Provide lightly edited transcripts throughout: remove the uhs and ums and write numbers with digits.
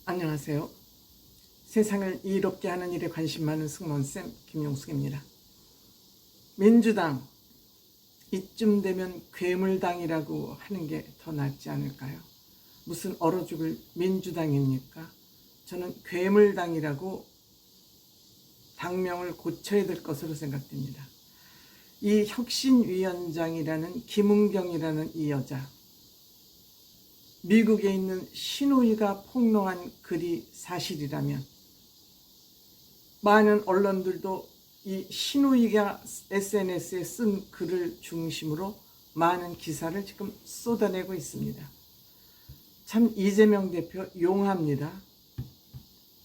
안녕하세요. 세상을 이롭게 하는 일에 관심 많은 승무원쌤 김용숙입니다. 민주당, 이쯤 되면 괴물당이라고 하는 게 더 낫지 않을까요? 무슨 얼어 죽을 민주당입니까? 저는 괴물당이라고 당명을 고쳐야 될 것으로 생각됩니다. 이 혁신위원장이라는 김은경이라는 이 여자, 미국에 있는 신우이가 폭로한 글이 사실이라면 많은 언론들도 이 신우이가 SNS에 쓴 글을 중심으로 많은 기사를 지금 쏟아내고 있습니다. 참 이재명 대표 용합니다.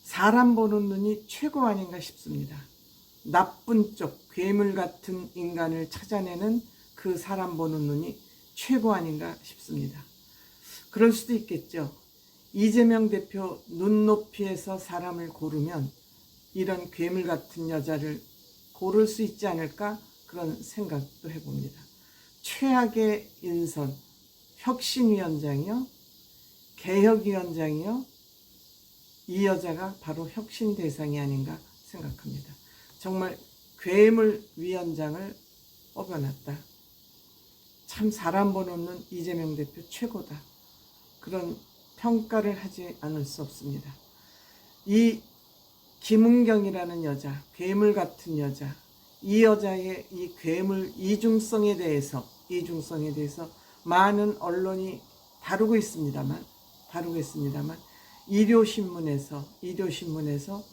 사람 보는 눈이 최고 아닌가 싶습니다. 나쁜 쪽 괴물 같은 인간을 찾아내는 그 사람 보는 눈이 최고 아닌가 싶습니다. 그럴 수도 있겠죠. 이재명 대표 눈높이에서 사람을 고르면 이런 괴물 같은 여자를 고를 수 있지 않을까, 그런 생각도 해봅니다. 최악의 인선, 혁신위원장이요, 개혁위원장이요, 이 여자가 바로 혁신 대상이 아닌가 생각합니다. 정말 괴물위원장을 뽑아놨다. 참 사람 보는 눈 이재명 대표 최고다. 그런 평가를 하지 않을 수 없습니다. 이 김은경이라는 여자, 괴물 같은 여자, 이 여자의 이 괴물 이중성에 대해서 많은 언론이 다루고 있습니다만 일요신문에서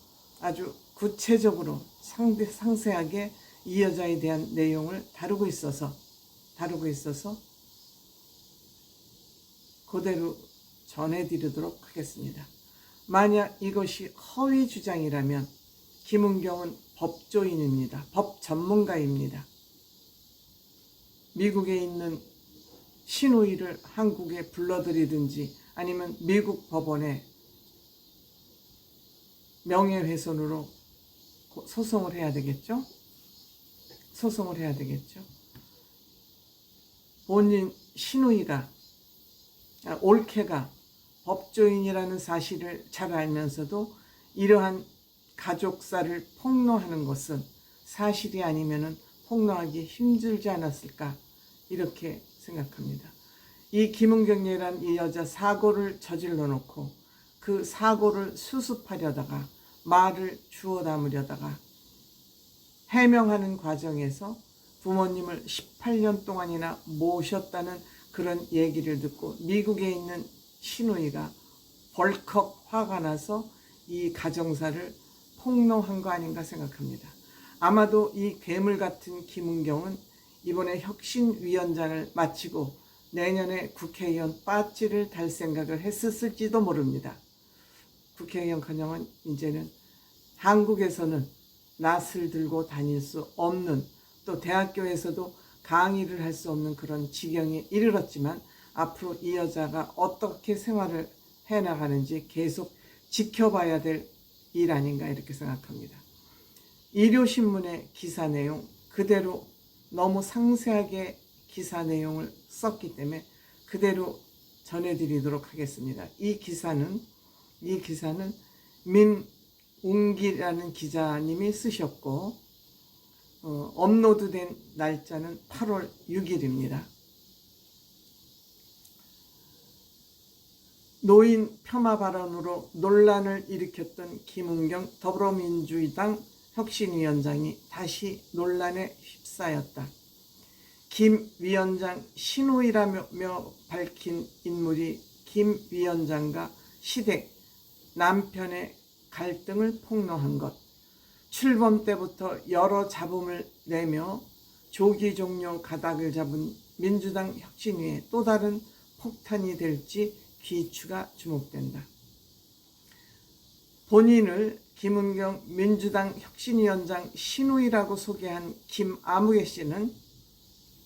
아주 구체적으로 상세하게 이 여자에 대한 내용을 다루고 있어서 그대로 전해드리도록 하겠습니다. 만약 이것이 허위 주장이라면 김은경은 법조인입니다. 법 전문가입니다. 미국에 있는 신우이를 한국에 불러들이든지 아니면 미국 법원에 명예훼손으로 소송을 해야 되겠죠? 본인 신우이가 올케가 법조인이라는 사실을 잘 알면서도 이러한 가족사를 폭로하는 것은 사실이 아니면 폭로하기 힘들지 않았을까, 이렇게 생각합니다. 이 김은경이라는 이 여자 사고를 저질러 놓고 그 사고를 수습하려다가 말을 주워 담으려다가 해명하는 과정에서 부모님을 18년 동안이나 모셨다는 그런 얘기를 듣고 미국에 있는 신우이가 벌컥 화가 나서 이 가정사를 폭로한 거 아닌가 생각합니다. 아마도 이 괴물 같은 김은경은 이번에 혁신위원장을 마치고 내년에 국회의원 빠지를 달 생각을 했었을지도 모릅니다. 국회의원커녕 이제는 한국에서는 낫을 들고 다닐 수 없는, 또 대학교에서도 강의를 할 수 없는 그런 지경에 이르렀지만 앞으로 이 여자가 어떻게 생활을 해나가는지 계속 지켜봐야 될 일 아닌가, 이렇게 생각합니다. 일요신문의 기사 내용 그대로 너무 상세하게 기사 내용을 썼기 때문에 그대로 전해드리도록 하겠습니다. 이 기사는 민웅기라는 기자님이 쓰셨고 업로드된 날짜는 8월 6일입니다. 노인 폄하 발언으로 논란을 일으켰던 김은경 더불어민주당 혁신위원장이 다시 논란에 휩싸였다. 김 위원장 신우이라며 밝힌 인물이 김 위원장과 시댁, 남편의 갈등을 폭로한 것, 출범 때부터 여러 잡음을 내며 조기 종료 가닥을 잡은 민주당 혁신위에 또 다른 폭탄이 될지 귀추가 주목된다. 본인을 김은경 민주당 혁신위원장 신우이라고 소개한 김아무개 씨는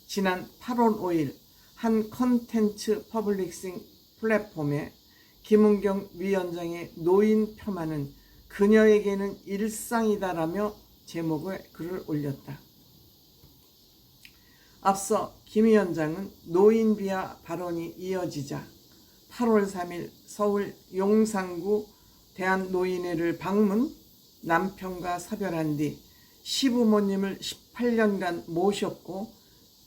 지난 8월 5일 한 컨텐츠 퍼블리싱 플랫폼에 김은경 위원장의 노인 폄하는 그녀에게는 일상이다라며 제목의 글을 올렸다. 앞서 김 위원장은 노인 비하 발언이 이어지자 8월 3일 서울 용산구 대한노인회를 방문, 남편과 사별한 뒤 시부모님을 18년간 모셨고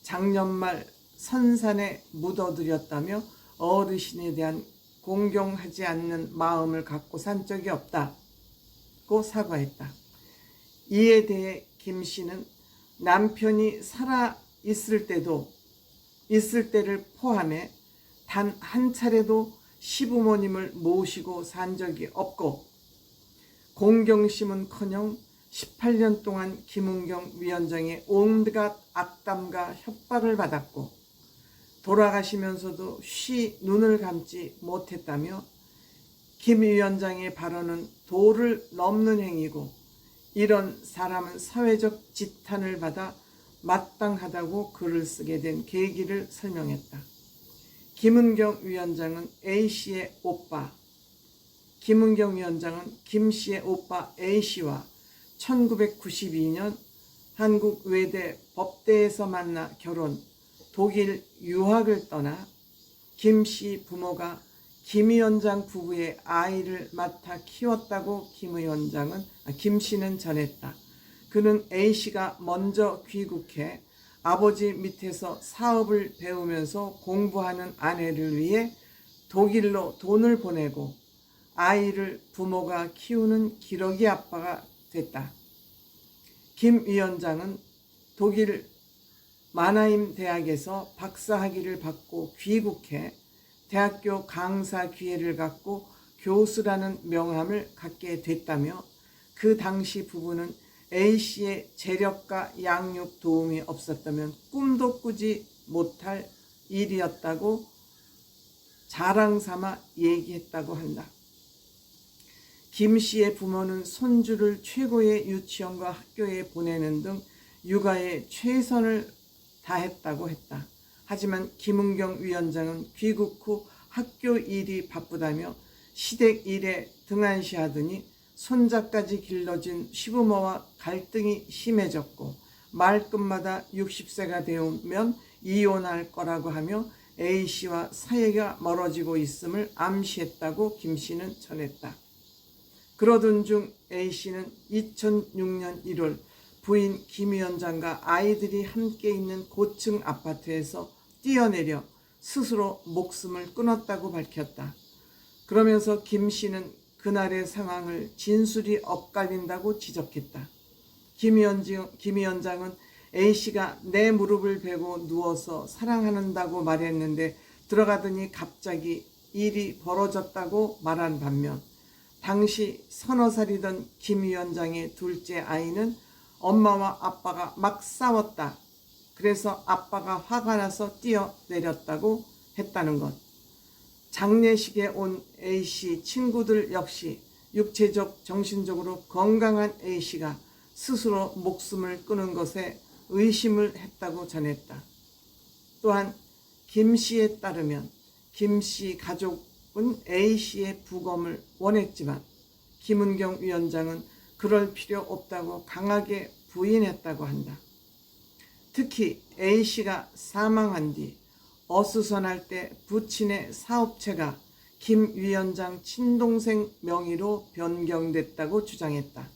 작년 말 선산에 묻어드렸다며 어르신에 대한 공경하지 않는 마음을 갖고 산 적이 없다고 사과했다. 이에 대해 김 씨는 남편이 살아 있을 때를 포함해 단 한 차례도 시부모님을 모시고 산 적이 없고 공경심은커녕 18년 동안 김은경 위원장의 온갖 악담과 협박을 받았고 돌아가시면서도 쉬 눈을 감지 못했다며 김 위원장의 발언은 도를 넘는 행위고 이런 사람은 사회적 지탄을 받아 마땅하다고 글을 쓰게 된 계기를 설명했다. 김은경 위원장은 A씨의 오빠, 김은경 위원장은 김씨의 오빠 A씨와 1992년 한국 외대 법대에서 만나 결혼, 독일 유학을 떠나 김씨 부모가 김 위원장 부부의 아이를 맡아 키웠다고 김 씨는 전했다. 그는 A씨가 먼저 귀국해 아버지 밑에서 사업을 배우면서 공부하는 아내를 위해 독일로 돈을 보내고 아이를 부모가 키우는 기러기 아빠가 됐다. 김 위원장은 독일 마나임 대학에서 박사학위를 받고 귀국해 대학교 강사 기회를 갖고 교수라는 명함을 갖게 됐다며 그 당시 부부는 A씨의 재력과 양육 도움이 없었다면 꿈도 꾸지 못할 일이었다고 자랑삼아 얘기했다고 한다. 김씨의 부모는 손주를 최고의 유치원과 학교에 보내는 등 육아에 최선을 다했다고 했다. 하지만 김은경 위원장은 귀국 후 학교 일이 바쁘다며 시댁 일에 등한시하더니 손자까지 길러진 시부모와 갈등이 심해졌고 말끝마다 60세가 되면 이혼할 거라고 하며 A씨와 사이가 멀어지고 있음을 암시했다고 김씨는 전했다. 그러던 중 A씨는 2006년 1월 부인 김 위원장과 아이들이 함께 있는 고층 아파트에서 뛰어내려 스스로 목숨을 끊었다고 밝혔다. 그러면서 김 씨는 그날의 상황을 진술이 엇갈린다고 지적했다. 김 위원장은 A씨가 내 무릎을 베고 누워서 사랑한다고 말했는데 들어가더니 갑자기 일이 벌어졌다고 말한 반면 당시 서너 살이던 김 위원장의 둘째 아이는 엄마와 아빠가 막 싸웠다. 그래서 아빠가 화가 나서 뛰어내렸다고 했다는 것. 장례식에 온 A씨 친구들 역시 육체적, 정신적으로 건강한 A씨가 스스로 목숨을 끊은 것에 의심을 했다고 전했다. 또한 김씨에 따르면 김씨 가족은 A씨의 부검을 원했지만 김은경 위원장은 그럴 필요 없다고 강하게 부인했다고 한다. 특히 A씨가 사망한 뒤 어수선할 때 부친의 사업체가 김 위원장 친동생 명의로 변경됐다고 주장했다.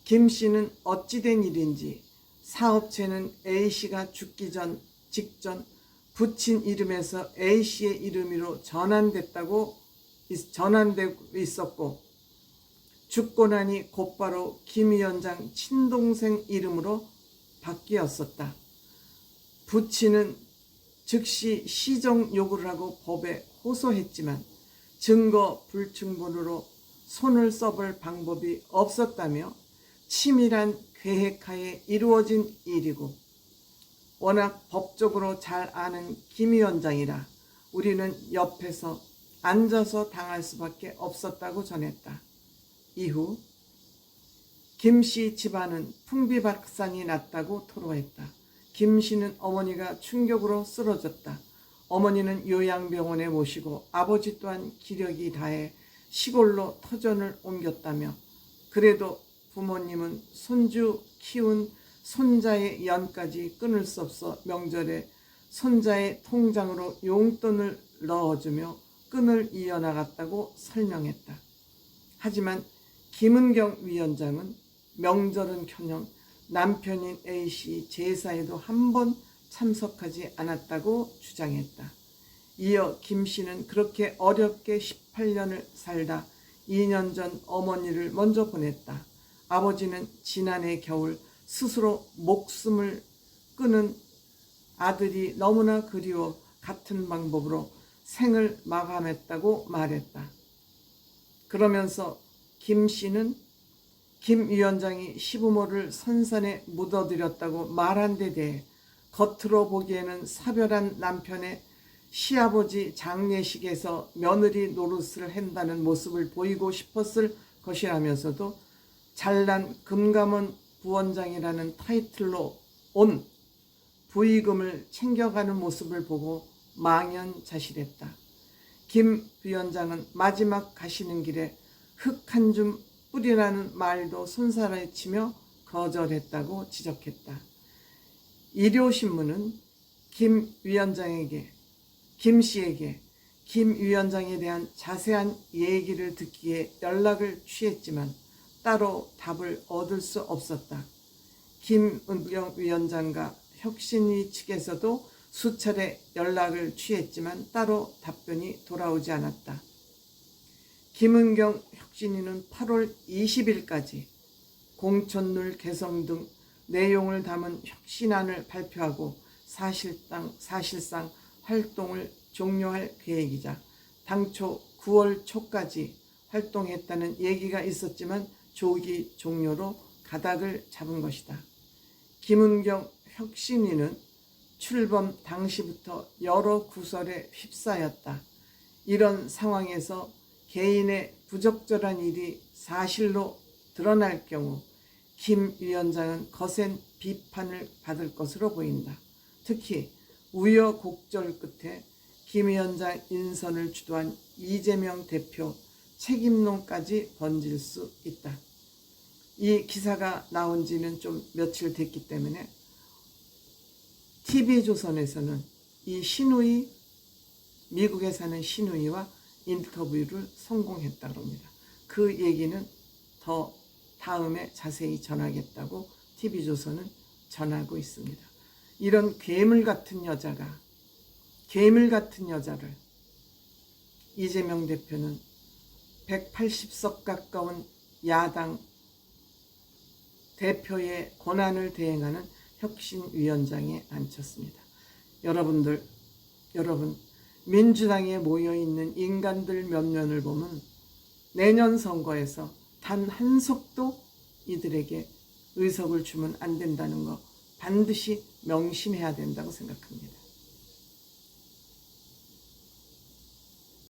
김 씨는 어찌된 일인지 사업체는 A씨가 죽기 직전 부친 이름에서 A씨의 이름으로 전환되고 있었고 죽고 나니 곧바로 김 위원장 친동생 이름으로 바뀌었었다. 부친은 즉시 시정 요구를 하고 법에 호소했지만 증거 불충분으로 손을 써볼 방법이 없었다며 치밀한 계획하에 이루어진 일이고 워낙 법적으로 잘 아는 김 위원장이라 우리는 옆에서 앉아서 당할 수밖에 없었다고 전했다. 이후 김씨 집안은 풍비박산이 났다고 토로했다. 김씨는 어머니가 충격으로 쓰러졌다. 어머니는 요양병원에 모시고 아버지 또한 기력이 다해 시골로 터전을 옮겼다며 그래도 부모님은 손주 키운 손자의 연까지 끊을 수 없어 명절에 손자의 통장으로 용돈을 넣어주며 끈을 이어나갔다고 설명했다. 하지만 김은경 위원장은 명절은커녕 남편인 A씨 제사에도 한 번 참석하지 않았다고 주장했다. 이어 김씨는 그렇게 어렵게 18년을 살다 2년 전 어머니를 먼저 보냈다. 아버지는 지난해 겨울 스스로 목숨을 끊은 아들이 너무나 그리워 같은 방법으로 생을 마감했다고 말했다. 그러면서 김씨는 김 위원장이 시부모를 선산에 묻어들였다고 말한 데 대해 겉으로 보기에는 사별한 남편의 시아버지 장례식에서 며느리 노릇을 한다는 모습을 보이고 싶었을 것이라면서도 잘난 금감원 부원장이라는 타이틀로 온 부의금을 챙겨가는 모습을 보고 망연자실했다. 김 위원장은 마지막 가시는 길에 흙 한 줌 뿌리라는 말도 손살에 치며 거절했다고 지적했다. 일요신문은 김 씨에게 김 위원장에 대한 자세한 얘기를 듣기에 연락을 취했지만 따로 답을 얻을 수 없었다. 김은경 위원장과 혁신위 측에서도 수차례 연락을 취했지만 따로 답변이 돌아오지 않았다. 김은경 혁신위는 8월 20일까지 공천룰 개성 등 내용을 담은 혁신안을 발표하고 사실상 활동을 종료할 계획이자 당초 9월 초까지 활동했다는 얘기가 있었지만 조기 종료로 가닥을 잡은 것이다. 김은경 혁신위는 출범 당시부터 여러 구설에 휩싸였다. 이런 상황에서 개인의 부적절한 일이 사실로 드러날 경우 김 위원장은 거센 비판을 받을 것으로 보인다. 특히 우여곡절 끝에 김 위원장 인선을 주도한 이재명 대표 책임론까지 번질 수 있다. 이 기사가 나온 지는 좀 며칠 됐기 때문에 TV조선에서는 이 신우이, 미국에 사는 신우이와 인터뷰를 성공했다고 합니다. 그 얘기는 더 다음에 자세히 전하겠다고 TV조선은 전하고 있습니다. 이런 괴물 같은 여자를 이재명 대표는 180석 가까운 야당 대표의 권한을 대행하는 혁신위원장에 앉혔습니다. 여러분, 민주당에 모여있는 인간들 몇 면을 보면 내년 선거에서 단 한 석도 이들에게 의석을 주면 안 된다는 거 반드시 명심해야 된다고 생각합니다.